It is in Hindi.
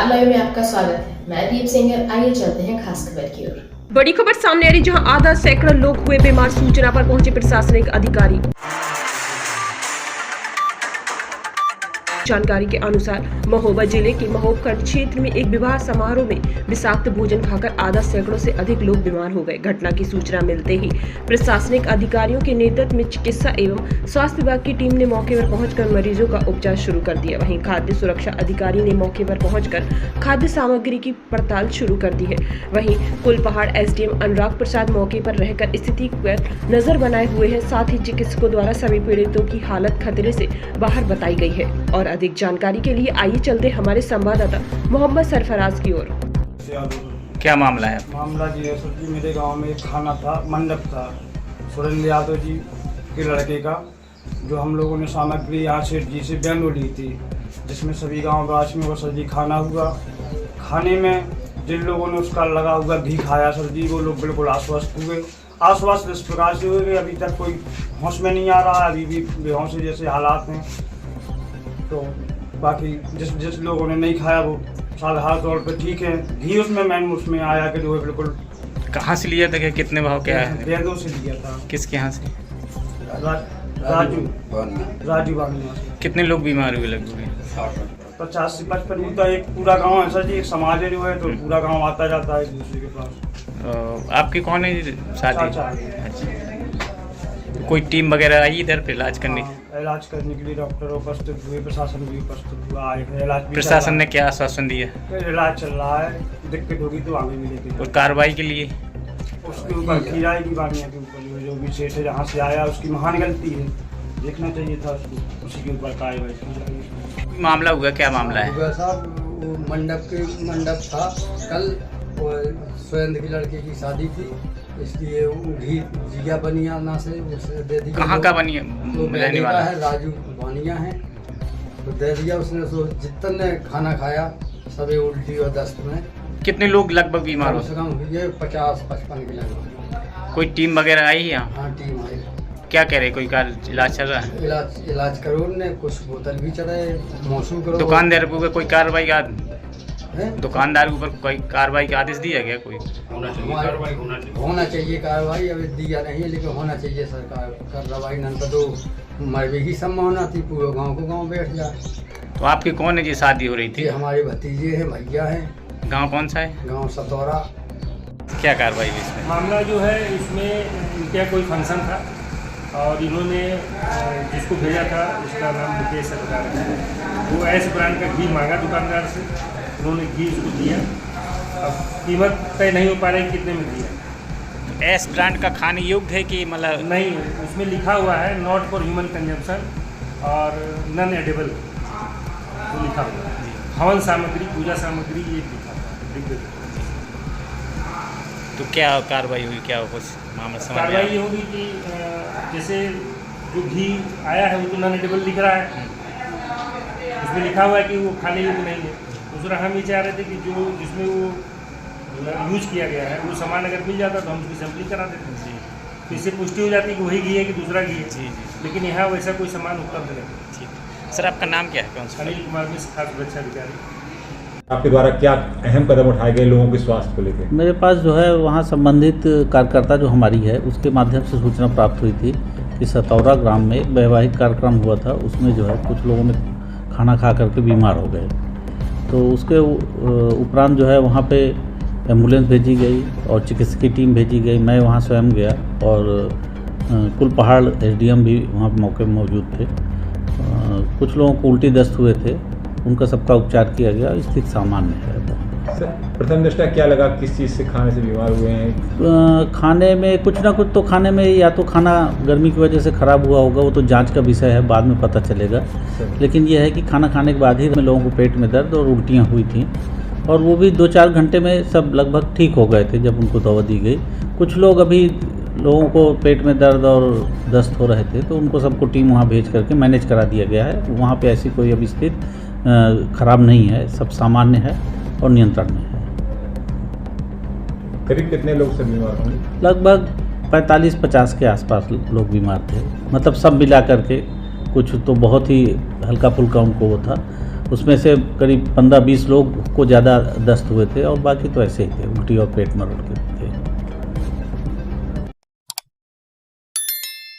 स्टार लाइव में आपका स्वागत है। मैं दीप सिंगर। आइए चलते हैं खास खबर की ओर। बड़ी खबर सामने आ रही, जहां आधा सैकड़ों लोग हुए बीमार। सूचना पर पहुंचे प्रशासनिक अधिकारी। जानकारी के अनुसार महोबा जिले के महोबखंड क्षेत्र में एक विवाह समारोह में विषाक्त भोजन खाकर आधा सैकड़ों से अधिक लोग बीमार हो गए। घटना की सूचना मिलते ही प्रशासनिक अधिकारियों के नेतृत्व में चिकित्सा एवं स्वास्थ्य विभाग की टीम ने मौके पर पहुंचकर मरीजों का उपचार शुरू कर दिया। वहीं खाद्य सुरक्षा अधिकारी ने मौके पर पहुंचकर खाद्य सामग्री की पड़ताल शुरू कर दी है। वहीं कुलपहाड़ एसडीएम अनुराग प्रसाद मौके पर रहकर स्थिति पर नजर बनाए हुए हैं। साथ ही चिकित्सकों द्वारा सभी पीड़ितों की हालत खतरे से बाहर बताई गई है। और अधिक जानकारी के लिए आइए चलते हमारे संवाददाता मोहम्मद सरफराज की ओर। क्या मामला है? मामला जी है सर जी, मेरे गांव में एक खाना था, मंडप था सुरेंद्र यादव जी के लड़के का, जो हम लोगों ने सामग्री यहाँ सेठ जी से बैंडो ली थी, जिसमें सभी गांव राज में वो सर जी खाना हुआ। खाने में जिन लोगों ने उसका लगा हुआ घी खाया सर जी, वो लोग बिल्कुल आश्वस्त हुए। आश्वस्त इस प्रकार से हुए, अभी तक कोई होश में नहीं आ रहा है, अभी भी बेहोश जैसे हालात हैं। तो बाकी जिस लोगों ने नहीं खाया वो साधारण तौर पे ठीक है। घी उसमें आया कि जो है बिल्कुल। कहाँ से लिया था, कि कितने भाव क्या है? बैंडो से लिया था। किसके यहाँ से? राजू बानिया से। कितने लोग बीमार हुए लगभग? 50 से 55। तो एक पूरा गांव है सर जी, एक समाज है जो है, तो पूरा गांव आता जाता है एक दूसरे के पास। आपके कौन है साथी? अच्छा, कोई टीम वगैरह आई इधर पे इलाज करने? इलाज करने के लिए डॉक्टर उपस्थित हुए, प्रशासन भी उपस्थित हुआ, आए हैं। इलाज प्रशासन ने क्या आश्वासन दिया? इलाज चल रहा है, दिक्कत होगी तो आगे भी लेके। और कार्रवाई के लिए उसके ऊपर की जाएगी, बानिया के ऊपर जो भी सेठ है जहाँ से आया उसकी महान गलती है, देखना चाहिए था उसको, उसी के ऊपर कार्रवाई की जाएगी। मामला हुआ, क्या मामला है? साहब मंडप था कल, सुरेंद्र की लड़के की शादी थी, इसलिए घी जिया बनिया से उसे दे दिया। कहाँ का बनिया तो रहने वाला है? राजू बानिया है, तो दे दिया उसने। सो जितने खाना खाया सभी उल्टी और दस्त में। कितने लोग लगभग बीमार हो? ये 50-55 के लगभग। कोई टीम वगैरह आई यहाँ? हाँ, टीम आई। क्या कह रहे, कोई इलाज चल रहा है? इलाज करो ने, कुछ बोतल भी चढ़ाए, मौसम करो। दुकानदार के ऊपर कोई कार्रवाई का है? दुकानदार के ऊपर कोई कार्रवाई का आदेश दिया गया? कोई होना चाहिए कार्रवाई, अभी दिया नहीं है लेकिन होना चाहिए सरकार कार्रवाई। न तो मरने की संभावना थी, पूरे गांव को गांव बैठ जाए। तो आपकी कौन है जी शादी हो रही थी? ये हमारे भतीजे हैं, भैया हैं। गांव कौन सा है? गांव सतौरा। क्या कार्रवाई हुई इसमें? मामला जो है इसमें इनका कोई फंक्शन था और इन्होंने जिसको भेजा था उसका नाम मुकेश सरकार है। वो एस ब्रांड का घी मांगा दुकानदार से, उन्होंने घी उसको दिया। अब कीमत तय नहीं हो पा रही कितने में दिया। एस ब्रांड का खाने योग्य है कि मतलब? नहीं, उसमें लिखा हुआ है नॉट फॉर ह्यूमन कंजम्पशन और नॉन एडिबल, वो लिखा हुआ है। हवन सामग्री, पूजा सामग्री, ये लिखा हुआ है। तो क्या कार्रवाई हुई, क्या कुछ मामला समझ में आया? कार्रवाई ये होगी कि जैसे जो घी आया है वो तो नॉन एडिबल लिख रहा है, उसमें लिखा हुआ है कि वो खाने योग्य नहीं है। दूसरा हम ये चाह रहे थे कि जो जिसमें वो यूज किया गया है वो सामान अगर मिल जाता तो हम उसकी सैंपलिंग करा देते हैं, तो इससे पुष्टि हो जाती कि वही घी है कि दूसरा घी है। जी। लेकिन यहाँ वैसा कोई सामान उपलब्ध नहीं। ठीक। सर आपका नाम क्या है? कौन सा? अनिल कुमार मिश्र, खाद्य सुरक्षा अधिकारी। आपके द्वारा क्या अहम कदम उठाए गए लोगों के स्वास्थ्य को लेकर? मेरे पास जो है वहाँ संबंधित कार्यकर्ता जो हमारी है उसके माध्यम से सूचना प्राप्त हुई थी कि सतौरा ग्राम में एक वैवाहिक कार्यक्रम हुआ था। उसमें जो है कुछ लोगों ने खाना खा करके बीमार हो गए। तो उसके उपरांत जो है वहाँ पे एम्बुलेंस भेजी गई और चिकित्सकीय टीम भेजी गई। मैं वहाँ स्वयं गया और कुलपहाड़ एसडीएम भी वहाँ मौके में मौजूद थे। कुछ लोगों को उल्टी दस्त हुए थे, उनका सबका उपचार किया गया। स्थिति सामान्य है। सर, प्रथम दृष्टया क्या लगा, किस चीज़ से खाने से बीमार हुए हैं? खाने में कुछ ना कुछ तो खाने में, या तो खाना गर्मी की वजह से ख़राब हुआ होगा, वो तो जांच का विषय है, बाद में पता चलेगा। लेकिन यह है कि खाना खाने के बाद ही लोगों को पेट में दर्द और उल्टियाँ हुई थी, और वो भी 2-4 घंटे में सब लगभग ठीक हो गए थे जब उनको दवा दी गई। कुछ लोग अभी लोगों को पेट में दर्द और दस्त हो रहे थे, तो उनको सबको टीम वहाँ भेज करके मैनेज करा दिया गया है। वहाँ पे ऐसी कोई अभी स्थिति खराब नहीं है, सब सामान्य है और नियंत्रण में है। करीब कितने लोग से बीमार होंगे? लगभग 45-50 के आसपास लोग बीमार थे, मतलब सब मिला करके। कुछ तो बहुत ही हल्का फुल्का उनको वो था, उसमें से करीब 15-20 लोग को ज़्यादा दस्त हुए थे और बाकी तो ऐसे ही थे, उल्टी और पेट में उठ के।